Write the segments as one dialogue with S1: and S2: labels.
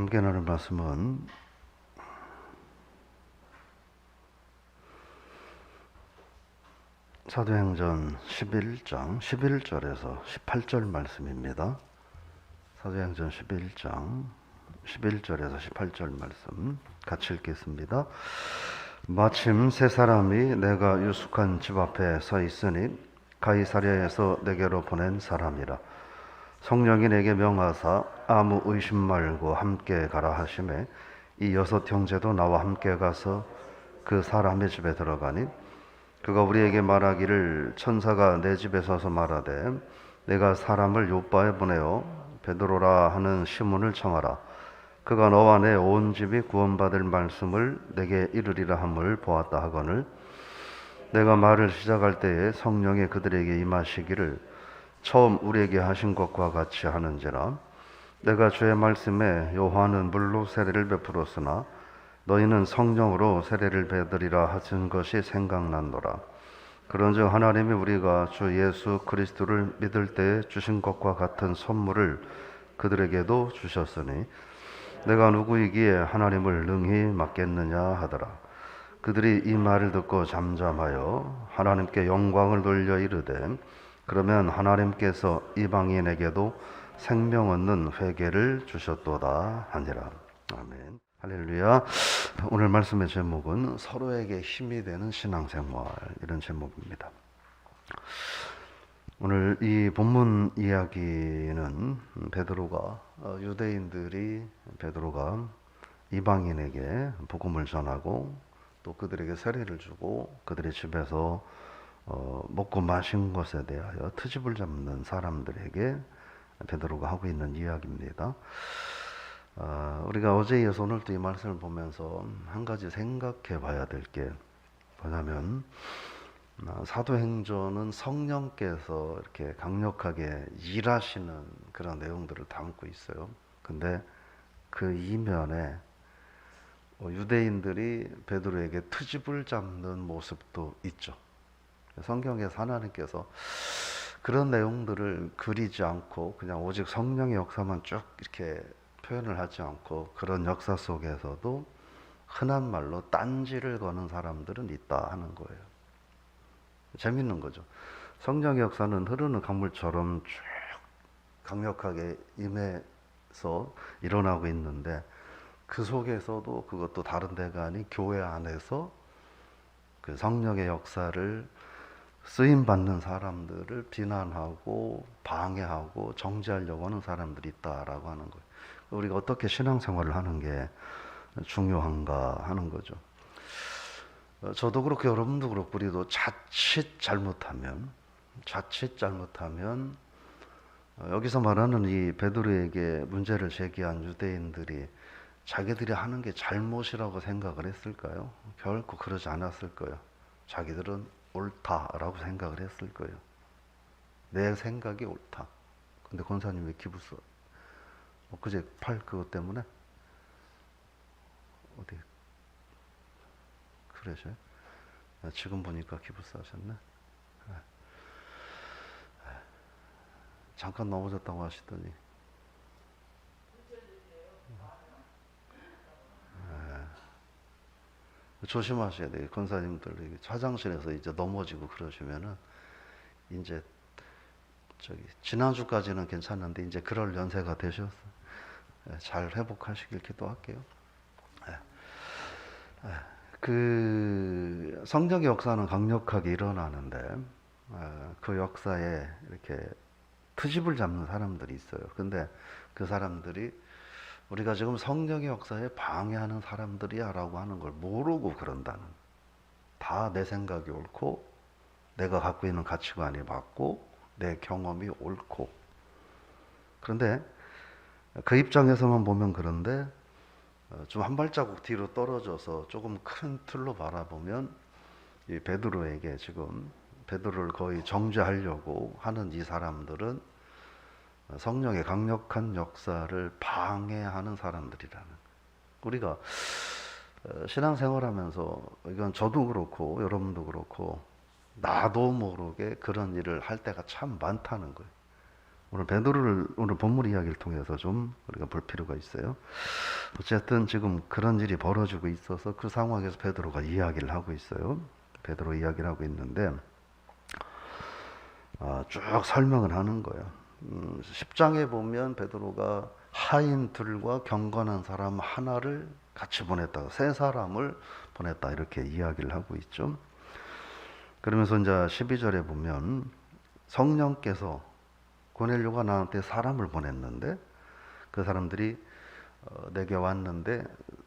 S1: 함께 나눌 말씀은 사도행전 11장 11절에서 18절 말씀입니다. 사도행전 11장 11절에서 18절 말씀 같이 읽겠습니다. 마침 세 사람이 내가 유숙한 집 앞에 서 있으니 가이사랴에서 내게로 보낸 사람이라. 성령이 내게 명하사 아무 의심 말고 함께 가라 하시매 이 6 형제도 나와 함께 가서 그 사람의 집에 들어가니 그가 우리에게 말하기를 천사가 내 집에 서서 말하되 내가 사람을 요바에 보내어 베드로라 하는 시몬을 청하라. 그가 너와 내 온 집이 구원받을 말씀을 내게 이르리라 함을 보았다 하거늘 내가 말을 시작할 때에 성령이 그들에게 임하시기를 처음 우리에게 하신 것과 같이 하는지라. 내가 주의 말씀에 요한은 물로 세례를 베풀었으나 너희는 성령으로 세례를 받으리라 하신 것이 생각난노라. 그런즉 하나님이 우리가 주 예수 그리스도를 믿을 때에 주신 것과 같은 선물을 그들에게도 주셨으니 내가 누구이기에 하나님을 능히 맡겠느냐 하더라. 그들이 이 말을 듣고 잠잠하여 하나님께 영광을 돌려 이르되 그러면 하나님께서 이방인에게도 생명 얻는 회개를 주셨도다 하니라. 아멘. 할렐루야. 오늘 말씀의 제목은 서로에게 힘이 되는 신앙생활, 이런 제목입니다. 오늘 이 본문 이야기는 베드로가 이방인에게 복음을 전하고 또 그들에게 세례를 주고 그들의 집에서 먹고 마신 것에 대하여 트집을 잡는 사람들에게 베드로가 하고 있는 이야기입니다. 우리가 어제에 이어서 오늘도 이 말씀을 보면서 한 가지 생각해 봐야 될 게 뭐냐면 사도행전은 성령께서 이렇게 강력하게 일하시는 그런 내용들을 담고 있어요. 근데 그 이면에 유대인들이 베드로에게 트집을 잡는 모습도 있죠. 성경에서 하나님께서 그런 내용들을 그리지 않고 그냥 오직 성령의 역사만 쭉 이렇게 표현을 하지 않고 그런 역사 속에서도 흔한 말로 딴지를 거는 사람들은 있다 하는 거예요. 재밌는 거죠. 성령의 역사는 흐르는 강물처럼 쭉 강력하게 임해서 일어나고 있는데 그 속에서도 그것도 다른 데가 아닌 교회 안에서 그 성령의 역사를 쓰임받는 사람들을 비난하고 방해하고 정죄하려고 하는 사람들이 있다라고 하는 거예요. 우리가 어떻게 신앙생활을 하는 게 중요한가 하는 거죠. 저도 그렇고 여러분도 그렇고 우리도 자칫 잘못하면 여기서 말하는 이 베드로에게 문제를 제기한 유대인들이 자기들이 하는 게 잘못이라고 생각을 했을까요? 결코 그러지 않았을 거예요. 자기들은 옳다라고 생각을 했을 거예요. 내 생각이 옳다. 근데 권사님 왜 기부 써? 그제 팔 그것 때문에? 어디? 그러셔요? 지금 보니까 기부 싸셨네? 잠깐 넘어졌다고 하시더니 조심하셔야 돼요. 권사님들 화장실에서 이제 넘어지고 그러시면은 이제 지난주까지는 괜찮은데 이제 그럴 연세가 되셔서 잘 회복하시길 기도할게요. 그 성령의 역사는 강력하게 일어나는데 그 역사에 이렇게 트집을 잡는 사람들이 있어요. 근데 그 사람들이 우리가 지금 성령의 역사에 방해하는 사람들이야 라고 하는 걸 모르고 그런다는, 다 내 생각이 옳고 내가 갖고 있는 가치관이 맞고 내 경험이 옳고, 그런데 그 입장에서만 보면 그런데 좀 한 발자국 뒤로 떨어져서 조금 큰 틀로 바라보면 이 베드로에게 지금 베드로를 거의 정죄하려고 하는 이 사람들은 성령의 강력한 역사를 방해하는 사람들이라는. 우리가 신앙생활하면서 이건 저도 그렇고 여러분도 그렇고 나도 모르게 그런 일을 할 때가 참 많다는 거예요. 오늘 베드로를 오늘 본문 이야기를 통해서 좀 우리가 볼 필요가 있어요. 어쨌든 지금 그런 일이 벌어지고 있어서 그 상황에서 베드로가 이야기를 하고 있어요. 베드로 이야기를 하고 있는데 쭉 설명을 하는 거예요. 10장에 보면 베드로가 하인들과 경건한 사람 하나를 같이 보냈다. 세 사람을 보냈다. 이렇게 이야기를 하고 있죠. 그러면서 이제 12절에 보면 성령께서 고넬료가 나한테 사람을 보냈는데 그 사람들이 내게 왔는데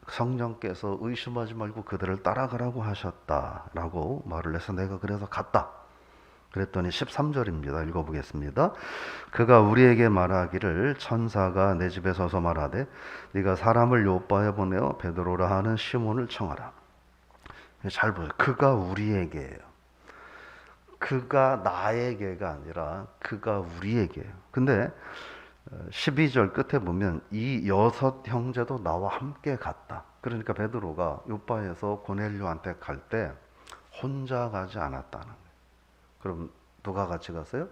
S1: 성령께서 의심하지 말고 그들을 따라가라고 하셨다라고 말을 해서 내가 그래서 갔다. 그랬더니 13절입니다. 읽어보겠습니다. 그가 우리에게 말하기를 천사가 내 집에 서서 말하되 네가 사람을 요바에 보내어 베드로라 하는 시몬을 청하라. 잘 보세요. 그가 우리에게예요. 그가 나에게가 아니라 그가 우리에게예요. 근데 12절 끝에 보면 이 여섯 형제도 나와 함께 갔다. 그러니까 베드로가 요바에서 고넬료한테 갈 때 혼자 가지 않았다는 거예요. 그럼 누가 같이 갔어요?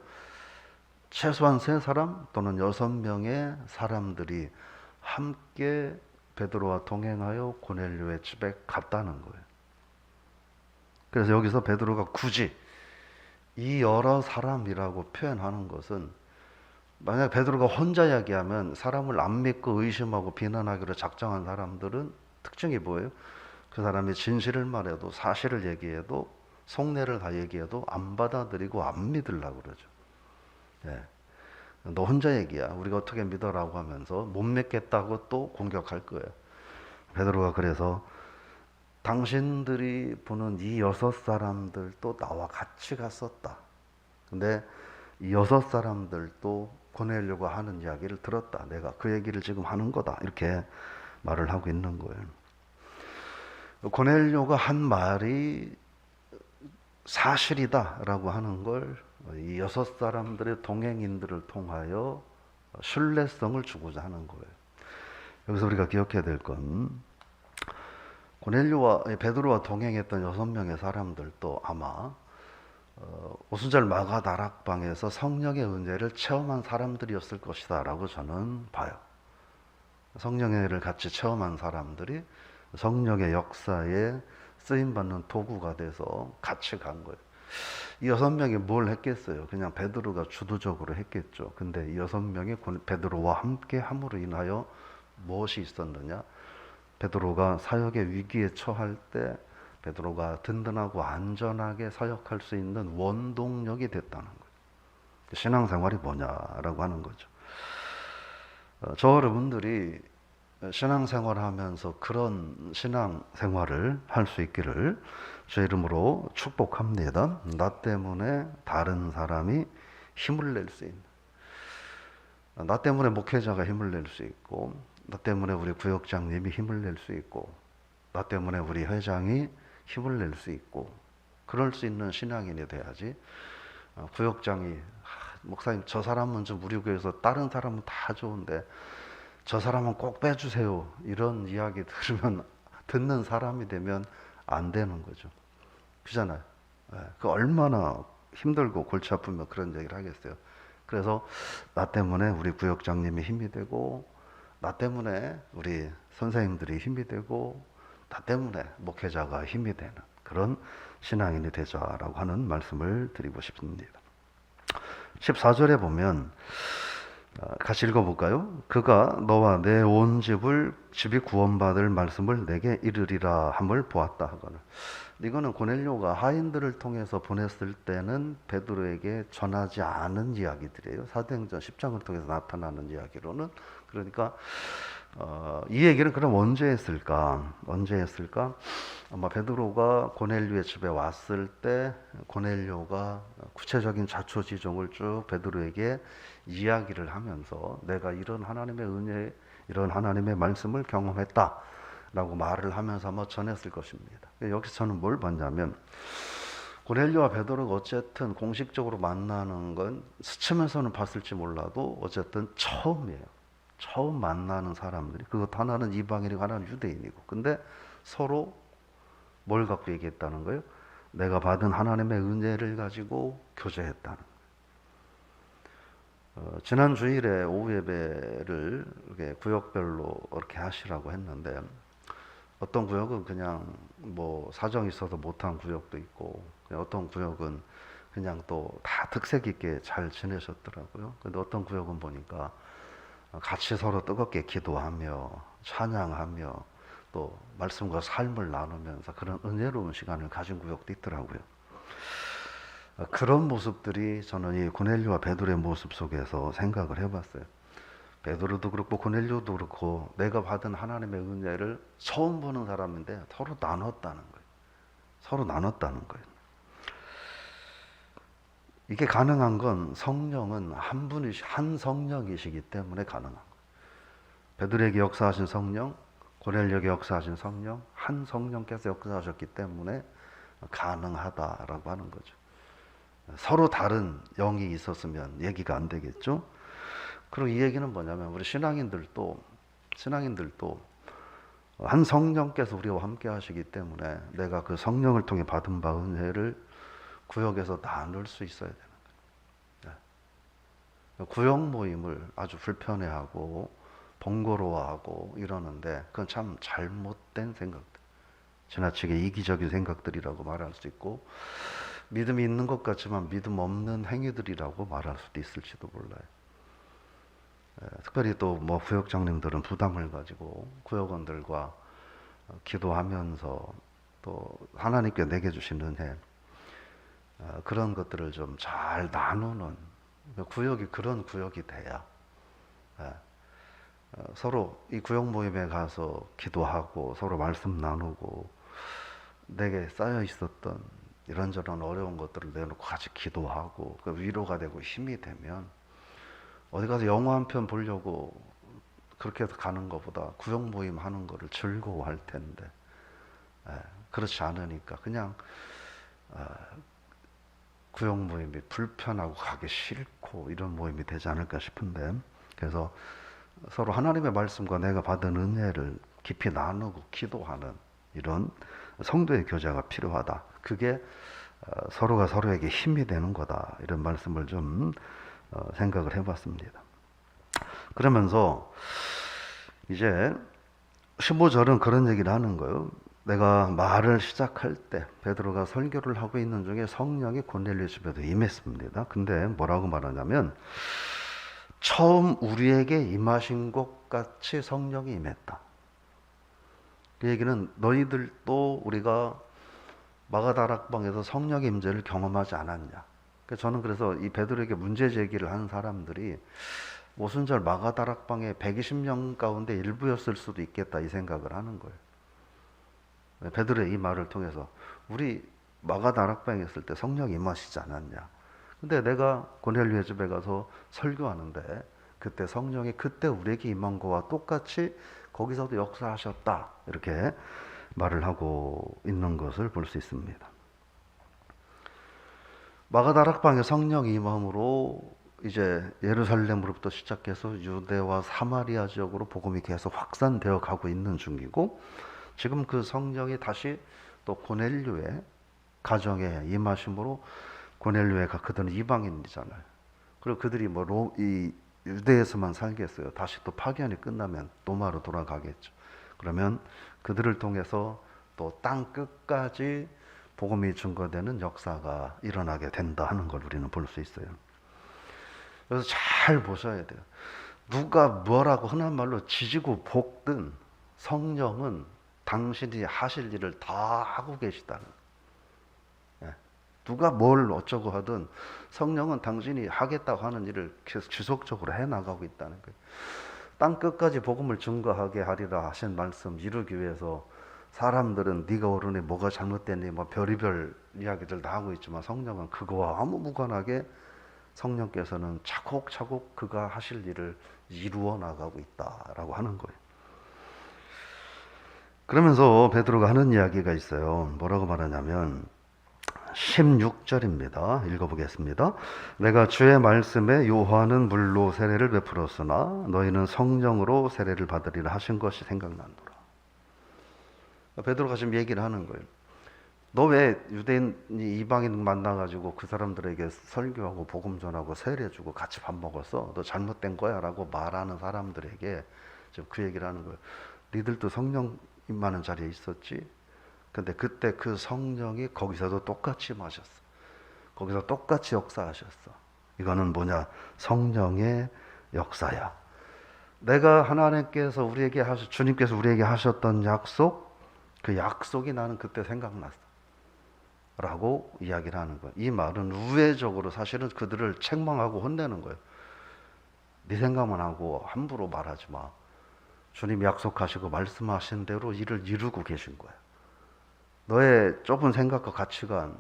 S1: 최소한 세 사람 또는 6명의 사람들이 함께 베드로와 동행하여 고넬료의 집에 갔다는 거예요. 그래서 여기서 베드로가 굳이 이 여러 사람이라고 표현하는 것은 만약 베드로가 혼자 이야기하면 사람을 안 믿고 의심하고 비난하기로 작정한 사람들은 특징이 뭐예요? 그 사람이 진실을 말해도 사실을 얘기해도 속내를 다 얘기해도 안 받아들이고 안 믿으려고 그러죠. 예. 너 혼자 얘기야. 우리가 어떻게 믿어라고 하면서 못 믿겠다고 또 공격할 거예요. 베드로가 그래서 당신들이 보는 이 6사람들도 나와 같이 갔었다. 근데 이 6사람들도 고넬료가 하는 이야기를 들었다. 내가 그 얘기를 지금 하는 거다. 이렇게 말을 하고 있는 거예요. 고넬료가 한 말이 사실이다라고 하는 걸 이 6사람들의 동행인들을 통하여 신뢰성을 주고자 하는 거예요. 여기서 우리가 기억해야 될 건 고넬료와 베드로와 동행했던 6명의 사람들도 아마 오순절 마가 다락방에서 성령의 은혜를 체험한 사람들이었을 것이다 라고 저는 봐요. 성령의 은혜를 같이 체험한 사람들이 성령의 역사에 쓰임받는 도구가 돼서 같이 간 거예요. 이 6명이 뭘 했겠어요? 그냥 베드로가 주도적으로 했겠죠. 근데 이 6명이 베드로와 함께 함으로 인하여 무엇이 있었느냐? 베드로가 사역의 위기에 처할 때 베드로가 든든하고 안전하게 사역할 수 있는 원동력이 됐다는 거예요. 신앙생활이 뭐냐라고 하는 거죠. 저 여러분들이 신앙생활을 하면서 그런 신앙생활을 할 수 있기를 제 이름으로 축복합니다. 나 때문에 다른 사람이 힘을 낼 수 있는, 나 때문에 목회자가 힘을 낼 수 있고, 나 때문에 우리 구역장님이 힘을 낼 수 있고, 나 때문에 우리 회장이 힘을 낼 수 있고, 그럴 수 있는 신앙인이 돼야지. 구역장이 목사님 저 사람은 좀 우리 교회에서 다른 사람은 다 좋은데 저 사람은 꼭 빼주세요, 이런 이야기 들으면 듣는 사람이 되면 안 되는 거죠. 그잖아요. 그 얼마나 힘들고 골치 아프면 그런 얘기를 하겠어요. 그래서 나 때문에 우리 구역장님이 힘이 되고, 나 때문에 우리 선생님들이 힘이 되고, 나 때문에 목회자가 힘이 되는 그런 신앙인이 되자라고 하는 말씀을 드리고 싶습니다. 14절에 보면 같이 읽어볼까요? 그가 너와 내 온 집이 구원받을 말씀을 내게 이르리라 함을 보았다 하거늘. 이거는 고넬료가 하인들을 통해서 보냈을 때는 베드로에게 전하지 않은 이야기들이에요. 사도행전 10장을 통해서 나타나는 이야기로는. 그러니까 이 얘기는 그럼 언제 했을까? 아마 베드로가 고넬료의 집에 왔을 때 고넬료가 구체적인 자초지종을 쭉 베드로에게 이야기를 하면서 내가 이런 하나님의 은혜, 이런 하나님의 말씀을 경험했다 라고 말을 하면서 아마 전했을 것입니다. 여기서 저는 뭘 봤냐면 고넬료와 베드로가 어쨌든 공식적으로 만나는 건 스치면서는 봤을지 몰라도 어쨌든 처음이에요. 처음 만나는 사람들이, 그것 하나는 이방인이고 하나는 유대인이고, 근데 서로 뭘 갖고 얘기했다는 거예요? 내가 받은 하나님의 은혜를 가지고 교제했다는 거예요. 지난 주일에 오후 예배를 이렇게 구역별로 이렇게 하시라고 했는데 어떤 구역은 그냥 뭐 사정이 있어서 못한 구역도 있고 어떤 구역은 그냥 또 다 특색 있게 잘 지내셨더라고요. 근데 어떤 구역은 보니까 같이 서로 뜨겁게 기도하며 찬양하며 또 말씀과 삶을 나누면서 그런 은혜로운 시간을 가진 구역도 있더라고요. 그런 모습들이 저는 이 고넬료와 베드로의 모습 속에서 생각을 해봤어요. 베드로도 그렇고 고넬료도 그렇고 내가 받은 하나님의 은혜를 처음 보는 사람인데 서로 나눴다는 거예요. 서로 나눴다는 거예요. 이게 가능한 건 성령은 한 분이시, 한 성령이시기 때문에 가능한 거예요. 베드로에게 역사하신 성령, 고넬료에게 역사하신 성령, 한 성령께서 역사하셨기 때문에 가능하다라고 하는 거죠. 서로 다른 영이 있었으면 얘기가 안 되겠죠. 그리고 이 얘기는 뭐냐면 우리 신앙인들도 한 성령께서 우리와 함께 하시기 때문에 내가 그 성령을 통해 받은 바 은혜를 구역에서 나눌 수 있어야 되는 거예요. 구역 모임을 아주 불편해하고 번거로워하고 이러는데 그건 참 잘못된 생각들, 지나치게 이기적인 생각들이라고 말할 수 있고 믿음이 있는 것 같지만 믿음 없는 행위들이라고 말할 수도 있을지도 몰라요. 특별히 또 뭐 구역장님들은 부담을 가지고 구역원들과 기도하면서 또 하나님께 내게 주신 은혜, 그런 것들을 좀 잘 나누는 구역이 그런 구역이 돼야 서로 이 구역 모임에 가서 기도하고 서로 말씀 나누고 내게 쌓여 있었던 이런저런 어려운 것들을 내놓고 같이 기도하고 그 위로가 되고 힘이 되면 어디 가서 영화 한 편 보려고 그렇게 해서 가는 것보다 구역 모임 하는 거를 즐거워할 텐데 그렇지 않으니까 그냥 구역 모임이 불편하고 가기 싫고 이런 모임이 되지 않을까 싶은데, 그래서 서로 하나님의 말씀과 내가 받은 은혜를 깊이 나누고 기도하는 이런 성도의 교제가 필요하다. 그게 서로가 서로에게 힘이 되는 거다. 이런 말씀을 좀 생각을 해봤습니다. 그러면서 이제 15절은 그런 얘기를 하는 거예요. 내가 말을 시작할 때 베드로가 설교를 하고 있는 중에 성령이 고넬료 집에도 임했습니다. 근데 뭐라고 말하냐면 처음 우리에게 임하신 것 같이 성령이 임했다. 그 얘기는 너희들도 우리가 마가다락방에서 성령의 임재를 경험하지 않았냐. 저는 그래서 이 베드로에게 문제 제기를 하는 사람들이 오순절 마가다락방의 120명 가운데 일부였을 수도 있겠다 이 생각을 하는 거예요. 베드로의 이 말을 통해서 우리 마가다락방에 있을 때 성령이 임하시지 않았냐. 근데 내가 고넬료의 집에 가서 설교하는데 그때 성령이 그때 우리에게 임한 거와 똑같이 거기서도 역사하셨다. 이렇게 말을 하고 있는 것을 볼 수 있습니다. 마가다락방에 성령이 임함으로 이제 예루살렘으로부터 시작해서 유대와 사마리아 지역으로 복음이 계속 확산되어 가고 있는 중이고 지금 그 성령이 다시 또 고넬료의 가정에 임하심으로 고넬료가 그들은 이방인이잖아요. 그리고 그들이 이 유대에서만 살겠어요. 다시 또 파견이 끝나면 로마로 돌아가겠죠. 그러면 그들을 통해서 또 땅 끝까지 복음이 증거되는 역사가 일어나게 된다 하는 걸 우리는 볼 수 있어요. 그래서 잘 보셔야 돼요. 누가 뭐라고 흔한 말로 지지고 볶든 성령은 당신이 하실 일을 다 하고 계시다는 거예요. 누가 뭘 어쩌고 하든 성령은 당신이 하겠다고 하는 일을 계속 지속적으로 해나가고 있다는 거예요. 땅 끝까지 복음을 증거하게 하리라 하신 말씀 이루기 위해서 사람들은 네가 옳으니 뭐가 잘못됐니 뭐 별의별 이야기들 다 하고 있지만 성령은 그거와 아무 무관하게 성령께서는 차곡차곡 그가 하실 일을 이루어 나가고 있다라고 하는 거예요. 그러면서 베드로가 하는 이야기가 있어요. 뭐라고 말하냐면 16절입니다. 읽어보겠습니다. 내가 주의 말씀에 요한은 물로 세례를 베풀었으나 너희는 성령으로 세례를 받으리라 하신 것이 생각나노라. 베드로가 지금 얘기를 하는 거예요. 너 왜 유대인이 이방인 만나가지고 그 사람들에게 설교하고 복음 전하고 세례주고 같이 밥 먹었어? 너 잘못된 거야 라고 말하는 사람들에게 지금 그 얘기를 하는 거예요. 니들도 성령 임하는 자리에 있었지? 근데 그때 그 성령이 거기서도 똑같이 마셨어. 거기서 똑같이 역사하셨어. 이거는 뭐냐? 성령의 역사야. 내가 하나님께서 주님께서 우리에게 하셨던 약속, 그 약속이 나는 그때 생각났어. 라고 이야기를 하는 거예요. 이 말은 우회적으로 사실은 그들을 책망하고 혼내는 거예요. 네 생각만 하고 함부로 말하지 마. 주님이 약속하시고 말씀하신 대로 일을 이루고 계신 거야. 너의 좁은 생각과 가치관,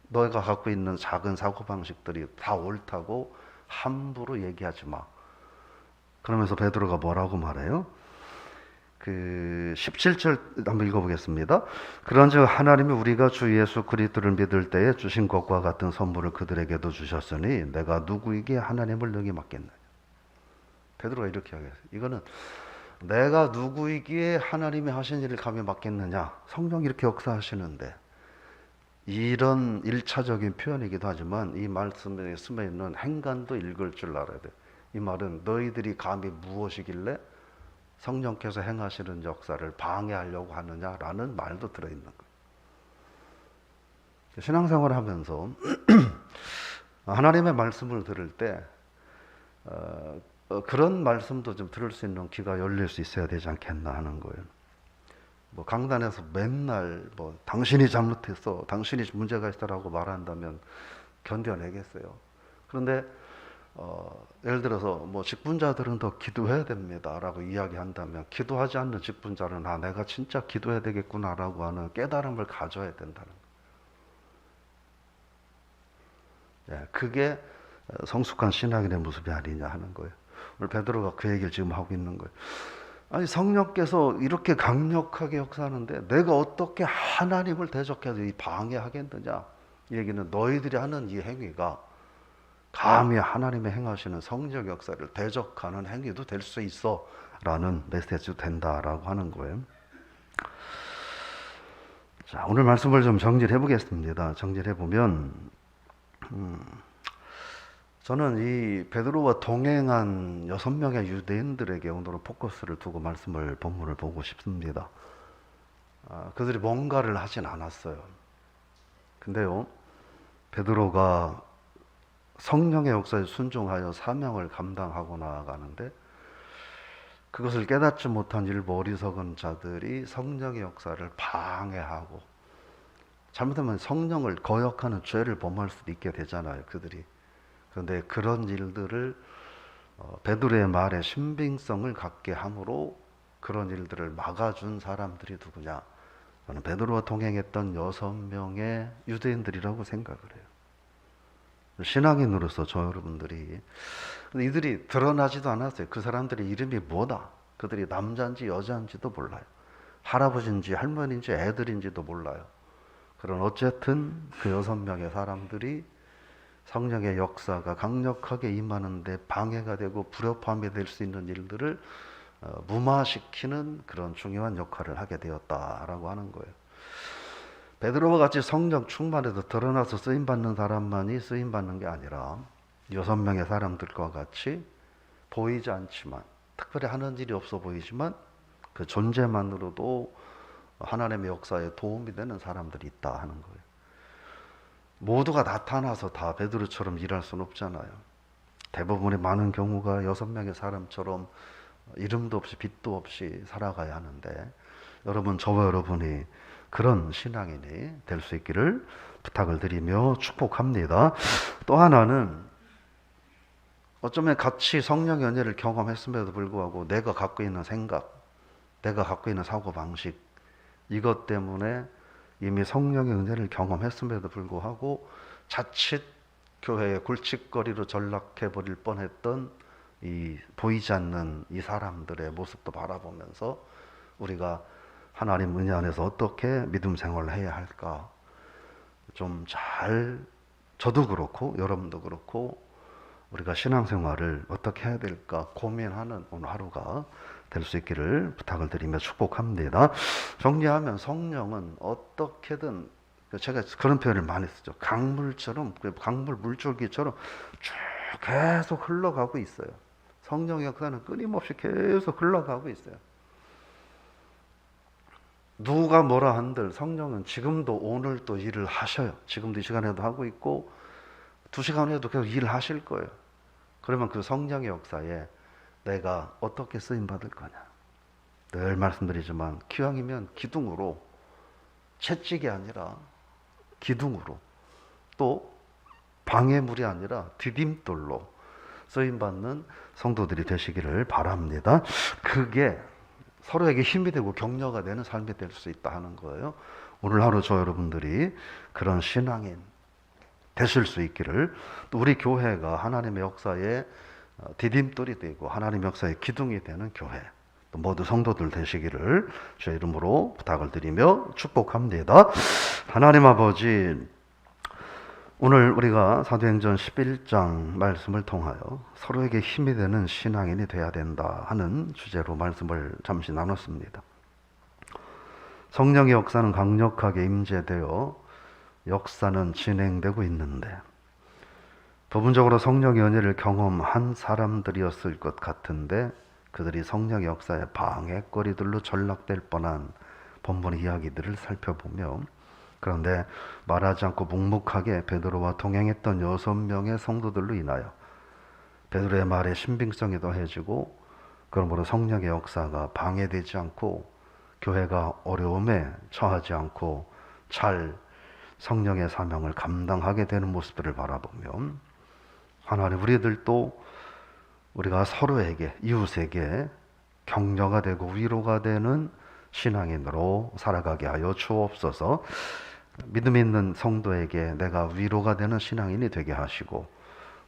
S1: 너가 갖고 있는 작은 사고방식들이 다 옳다고 함부로 얘기하지 마. 그러면서 베드로가 뭐라고 말해요? 그 17절 한번 읽어보겠습니다. 그런즉 하나님이 우리가 주 예수 그리스도를 믿을 때에 주신 것과 같은 선물을 그들에게도 주셨으니 내가 누구에게 하나님을 능히 맡겠느냐. 베드로가 이렇게 하겠어요. 이거는 내가 누구이기에 하나님이 하신 일을 감히 맡겠느냐. 성령이 이렇게 역사하시는데 이런 1차적인 표현이기도 하지만 이 말씀에 숨어 있는 행간도 읽을 줄 알아야 돼. 이 말은 너희들이 감히 무엇이길래 성령께서 행하시는 역사를 방해하려고 하느냐라는 말도 들어있는 거예요. 신앙생활을 하면서 하나님의 말씀을 들을 때 그런 말씀도 좀 들을 수 있는 귀가 열릴 수 있어야 되지 않겠나 하는 거예요. 뭐 강단에서 맨날 뭐 당신이 잘못했어, 당신이 문제가 있어라고 말한다면 견뎌내겠어요. 그런데 예를 들어서 뭐 직분자들은 더 기도해야 됩니다라고 이야기한다면 기도하지 않는 직분자는 내가 진짜 기도해야 되겠구나라고 하는 깨달음을 가져야 된다는 거예요. 그게 성숙한 신앙인의 모습이 아니냐 하는 거예요. 오늘 베드로가 그 얘기를 지금 하고 있는 거예요. 아니 성령께서 이렇게 강력하게 역사하는데 내가 어떻게 하나님을 대적해서 방해하겠느냐. 이 얘기는 너희들이 하는 이 행위가 감히 하나님의 행하시는 성령 역사를 대적하는 행위도 될 수 있어 라는 메시지도 된다라고 하는 거예요. 자, 오늘 말씀을 좀 정리를 해보겠습니다. 정리를 해보면 저는 이 베드로와 동행한 6명의 유대인들에게 오늘은 포커스를 두고 본문을 보고 싶습니다. 그들이 뭔가를 하진 않았어요. 근데요, 베드로가 성령의 역사에 순종하여 사명을 감당하고 나아가는데 그것을 깨닫지 못한 일부 어리석은 자들이 성령의 역사를 방해하고 잘못하면 성령을 거역하는 죄를 범할 수도 있게 되잖아요, 그들이. 그런데 그런 일들을 베드로의 말에 신빙성을 갖게 함으로 그런 일들을 막아준 사람들이 누구냐? 저는 베드로와 동행했던 6명의 유대인들이라고 생각을 해요. 신앙인으로서 저 여러분들이, 근데 이들이 드러나지도 않았어요. 그 사람들의 이름이 뭐다? 그들이 남자인지 여자인지도 몰라요. 할아버지인지 할머니인지 애들인지도 몰라요. 그런 어쨌든 그 6명의 사람들이 성령의 역사가 강력하게 임하는데 방해가 되고 불협화음이 될 수 있는 일들을 무마시키는 그런 중요한 역할을 하게 되었다라고 하는 거예요. 베드로와 같이 성령 충만해서 드러나서 쓰임받는 사람만이 쓰임받는 게 아니라 6명의 사람들과 같이 보이지 않지만 특별히 하는 일이 없어 보이지만 그 존재만으로도 하나님의 역사에 도움이 되는 사람들이 있다 하는 거예요. 모두가 나타나서 다 베드로처럼 일할 수는 없잖아요. 대부분의 많은 경우가 6명의 사람처럼 이름도 없이 빛도 없이 살아가야 하는데 저와 여러분이 그런 신앙인이 될 수 있기를 부탁을 드리며 축복합니다. 또 하나는 어쩌면 같이 성령의 은혜를 경험했음에도 불구하고 내가 갖고 있는 생각, 내가 갖고 있는 사고방식, 이것 때문에 이미 성령의 은혜를 경험했음에도 불구하고 자칫 교회의 골칫거리로 전락해버릴 뻔했던 이 보이지 않는 이 사람들의 모습도 바라보면서 우리가 하나님 은혜 안에서 어떻게 믿음 생활을 해야 할까 좀 잘, 저도 그렇고 여러분도 그렇고 우리가 신앙생활을 어떻게 해야 될까 고민하는 오늘 하루가 될 수 있기를 부탁을 드리며 축복합니다. 정리하면 성령은 어떻게든 제가 그런 표현을 많이 쓰죠. 강물처럼, 강물 물줄기처럼 쭉 계속 흘러가고 있어요. 성령의 역사는 끊임없이 계속 흘러가고 있어요. 누가 뭐라 한들 성령은 지금도 오늘 또 일을 하셔요. 지금도 이 시간에도 하고 있고 2시간 후에도 계속 일을 하실 거예요. 그러면 그 성령의 역사에 내가 어떻게 쓰임 받을 거냐. 늘 말씀드리지만 기왕이면 기둥으로, 채찍이 아니라 기둥으로, 또 방해물이 아니라 디딤돌로 쓰임 받는 성도들이 되시기를 바랍니다. 그게 서로에게 힘이 되고 격려가 되는 삶이 될 수 있다 하는 거예요. 오늘 하루 저 여러분들이 그런 신앙인 되실 수 있기를, 또 우리 교회가 하나님의 역사에 디딤돌이 되고 하나님의 역사의 기둥이 되는 교회, 또 모두 성도들 되시기를 주의 이름으로 부탁을 드리며 축복합니다. 하나님 아버지, 오늘 우리가 사도행전 11장 말씀을 통하여 서로에게 힘이 되는 신앙인이 되어야 된다 하는 주제로 말씀을 잠시 나눴습니다. 성령의 역사는 강력하게 임재되어 역사는 진행되고 있는데, 부분적으로 성령의 은혜를 경험한 사람들이었을 것 같은데 그들이 성령의 역사의 방해거리들로 전락될 뻔한 본문의 이야기들을 살펴보며, 그런데 말하지 않고 묵묵하게 베드로와 동행했던 6명의 성도들로 인하여 베드로의 말에 신빙성이 더해지고, 그러므로 성령의 역사가 방해되지 않고 교회가 어려움에 처하지 않고 잘 성령의 사명을 감당하게 되는 모습들을 바라보면, 하나님, 우리들도 우리가 서로에게, 이웃에게 격려가 되고 위로가 되는 신앙인으로 살아가게 하여 주옵소서. 믿음 있는 성도에게 내가 위로가 되는 신앙인이 되게 하시고,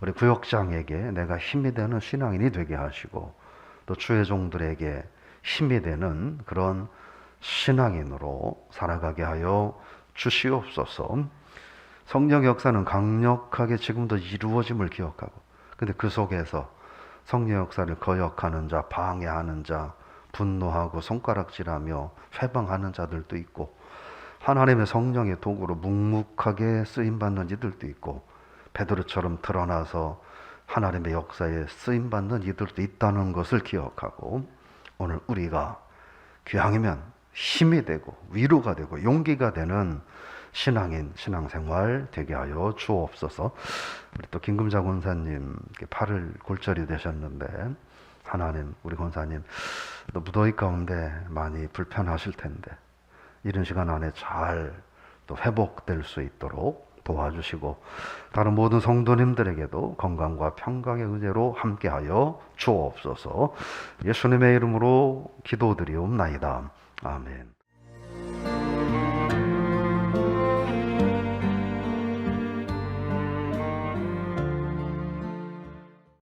S1: 우리 구역장에게 내가 힘이 되는 신앙인이 되게 하시고, 또 주의 종들에게 힘이 되는 그런 신앙인으로 살아가게 하여 주시옵소서. 성령 역사는 강력하게 지금도 이루어짐을 기억하고, 근데 그 속에서 성령 역사를 거역하는 자, 방해하는 자, 분노하고 손가락질하며 회방하는 자들도 있고, 하나님의 성령의 도구로 묵묵하게 쓰임받는 이들도 있고, 베드로처럼 드러나서 하나님의 역사에 쓰임받는 이들도 있다는 것을 기억하고, 오늘 우리가 기왕이면 힘이 되고 위로가 되고 용기가 되는 신앙인, 신앙생활 되게 하여 주옵소서. 우리 또 김금자 권사님 팔을 골절이 되셨는데, 하나님, 우리 권사님 또 무더위 가운데 많이 불편하실 텐데 이런 시간 안에 잘 또 회복될 수 있도록 도와주시고, 다른 모든 성도님들에게도 건강과 평강의 은혜로 함께하여 주옵소서. 예수님의 이름으로 기도드리옵나이다. 아멘.